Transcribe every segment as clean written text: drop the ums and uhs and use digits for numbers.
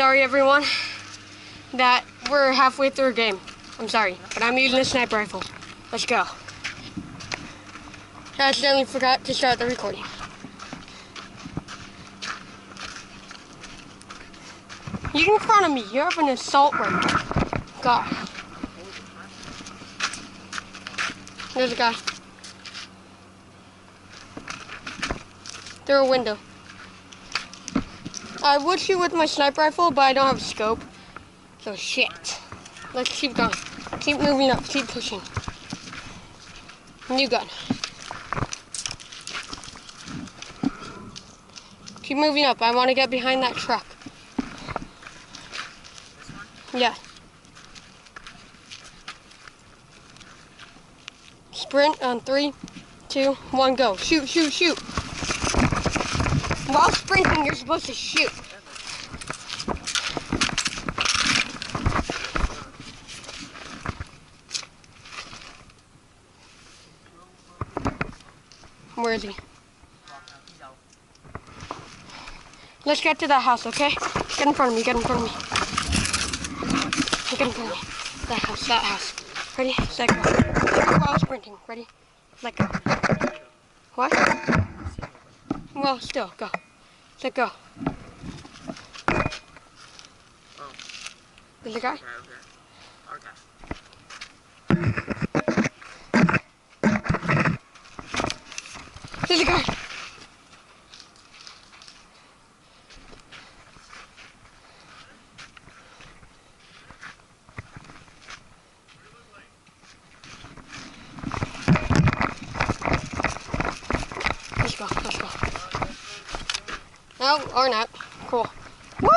sorry everyone that we're halfway through a game. I'm sorry, but I'm using a sniper rifle. Let's go. I accidentally forgot to start the recording. You in front of me, you have an assault rifle. God. There's a guy. Through a window. I would shoot with my sniper rifle, but I don't have a scope. So shit. Let's keep going. Keep moving up. Keep pushing. New gun. Keep moving up. I want to get behind that truck. Yeah. Sprint on 3, 2, 1, go. Shoot, shoot, shoot. While sprinting, you're supposed to shoot. Where is he? Let's get to that house, okay? Get in front of me, get in front of me. Get in front of me. That house. Ready, set, go. While sprinting, ready, let go. What? Well, still, go. Let go. There's a guy? Okay. There's a guy! Let's go. No, or not. Cool. Woo!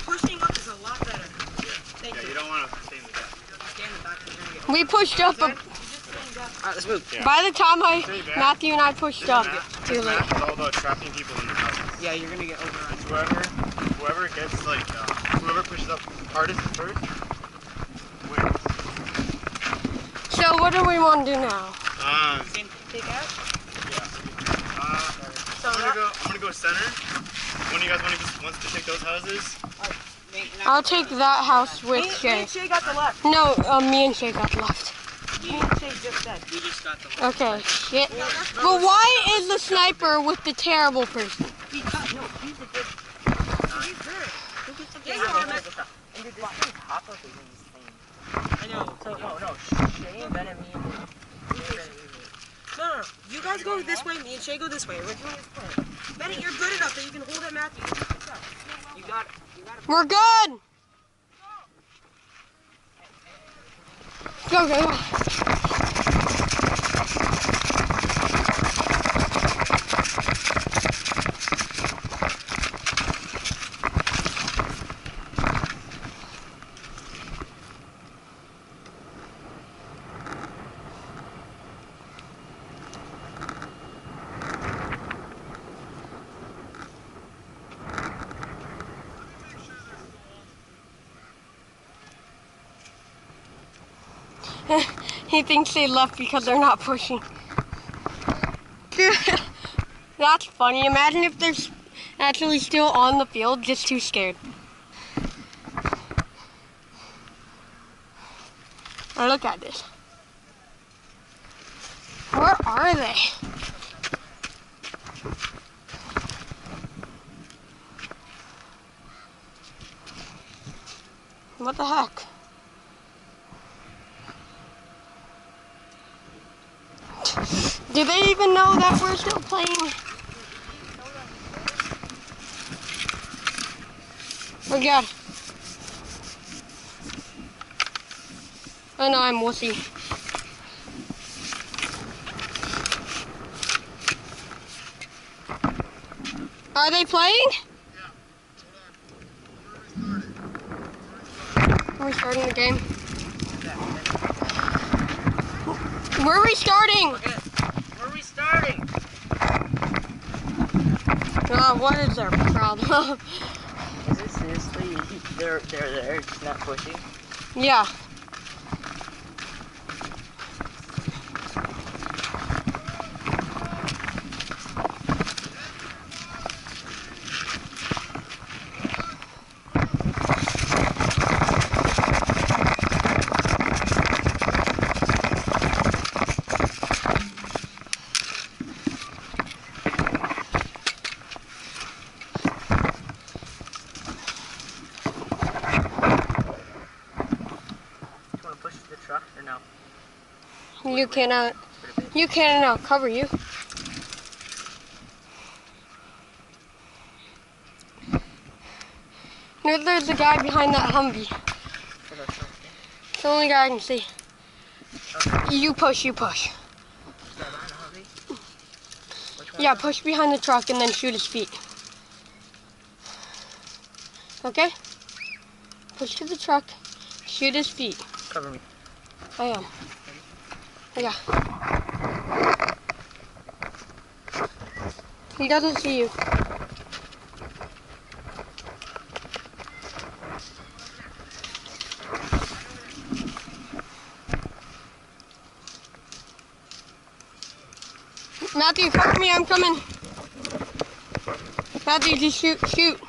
Pushing up is a lot better. Yeah, you don't want to stay in the back. Stay in the back and you're gonna get... We pushed up. Alright, let's move. Yeah. By the time Matthew and I pushed up, too late. It's all about trapping people in the house. Yeah, you're gonna get overrun. Whoever gets like, whoever pushes up hardest first wins. So what do we want to do now? Same take out? Yeah. I'm gonna go center. One of you guys wants to take those houses? I'll take that house with Me Shay. and Shay got the left. No, me and Shay got left. Me and Shay just said. We just got the left. Okay, shit. But why is the sniper with the terrible person? He's a good... He's good. Yeah, you are, man. And dude, this thing's hop up is insane. I know. So, no. Shay and Ben and me and... No. You guys go this way, me and Shay go this way. We're doing this plan. Benny, you're good enough that you can hold it, Matthew. You got it. We're good! Go. He thinks they left because they're not pushing. That's funny. Imagine if they're actually still on the field, just too scared. Now look at this. Where are they? What the heck? Do they even know that we're still playing? Oh god. Oh no, I'm wussy. Are they playing? Are we starting the game? We're restarting! We're restarting! What is their problem? They're there, just not pushing. Yeah. Push the truck or no? You cannot. You cannot cover you. There's a guy behind that Humvee. It's the only guy I can see. Okay. You push. Yeah, push behind the truck and then shoot his feet. Okay? Push to the truck, shoot his feet. Cover me. I am. Yeah. He doesn't see you. Matthew, cover me, I'm coming. Matthew, just shoot.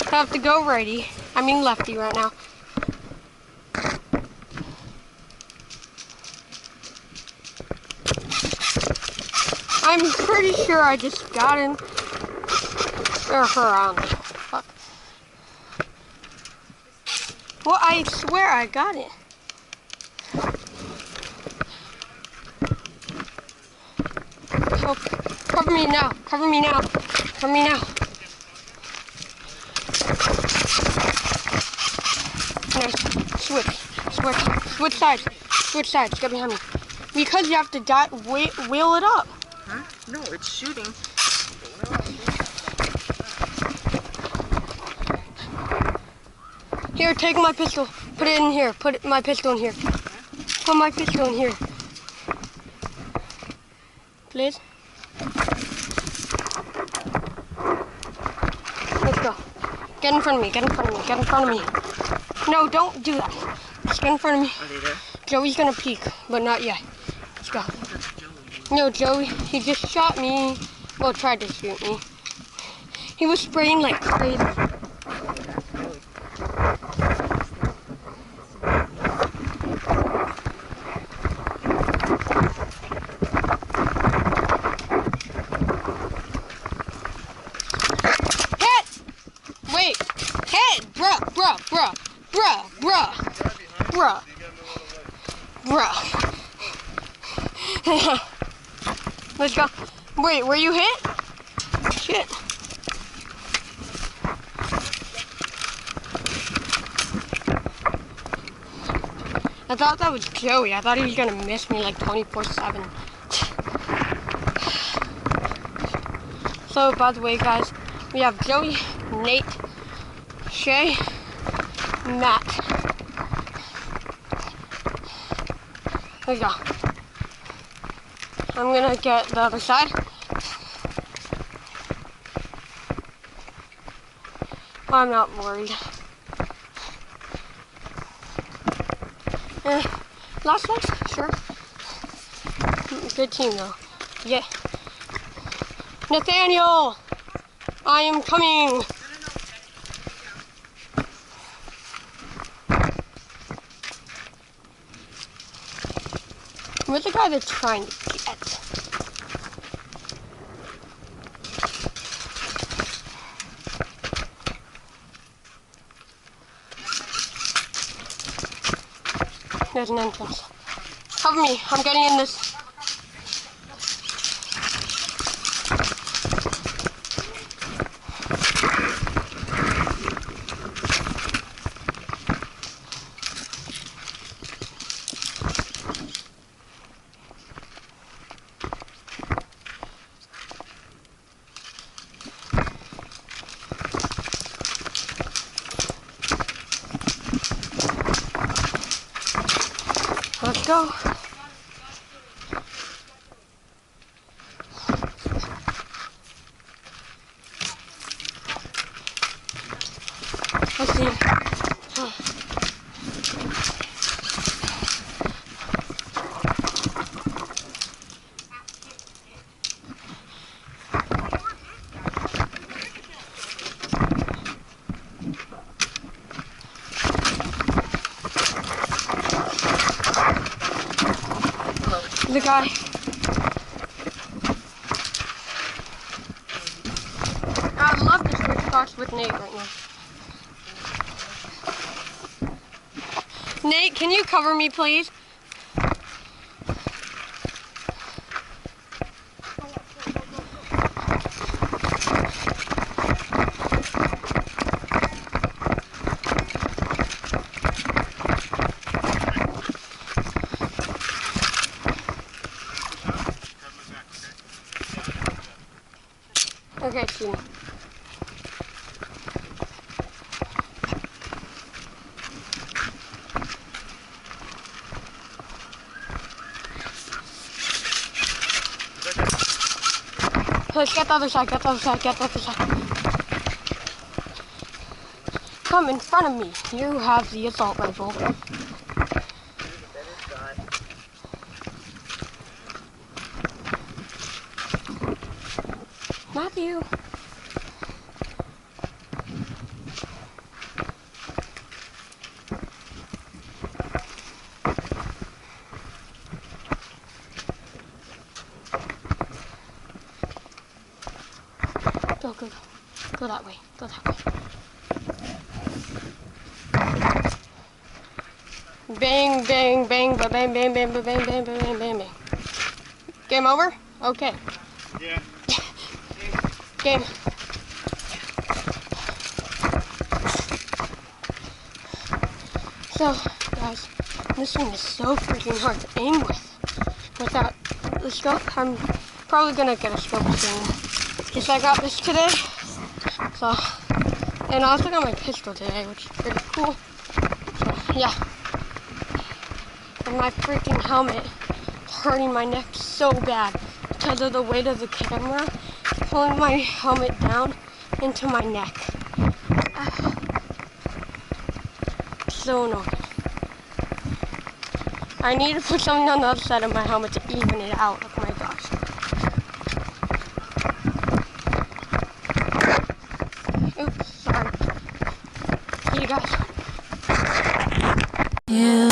I have to go righty. I mean lefty right now. I'm pretty sure I just got him. Or her, I don't know. Fuck. Well, I swear I got it. Oh, cover me now. Cover me now. Cover me now. Nice. Switch sides. Get behind me. Because you have to wheel it up. Huh? No, it's shooting. Here, take my pistol. Put it in here. Put my pistol in here. Put my pistol in here. Please. Let's go. Get in front of me. Get in front of me. Get in front of me. No, don't do that. Just get in front of me. Are they there? Joey's gonna peek, but not yet. Let's go. No, Joey, he just shot me. Well, tried to shoot me. He was spraying like crazy. Hit! Wait! Hit! Bruh! Let's go. Wait, were you hit? Shit. I thought that was Joey. I thought he was gonna miss me like 24/7. So, by the way, guys, we have Joey, Nate, Shay, Matt. There you go. I'm gonna get the other side. I'm not worried. Last place? Sure. Good team though. Yeah. Nathaniel! I am coming! Where's the guy they're trying to get? There's an entrance. Cover me. I'm getting in this. Go. Let's see. The guy. I'd love to switch spots with Nate right now. Nate, can you cover me, please? Okay, see me. Push, get the other side, get the other side, get the other side. Come in front of me. You have the assault rifle. Matthew. Go, go, go. Go that way. Go that way. Bang, bang, bang, ba bang, bang, bang, ba bang, bang, ba bang, bang, bang. Game over? Okay. Yeah. Game. So, guys, this one is so freaking hard to aim with. Without the scope, I'm probably gonna get a scope soon. Because I got this today. So, and I also got my pistol today, which is pretty cool. So, yeah. And my freaking helmet is hurting my neck so bad because of the weight of the camera pulling my helmet down into my neck. So annoying. I need to put something on the other side of my helmet to even it out. Oh my gosh. Oops, sorry. See you guys. Yeah.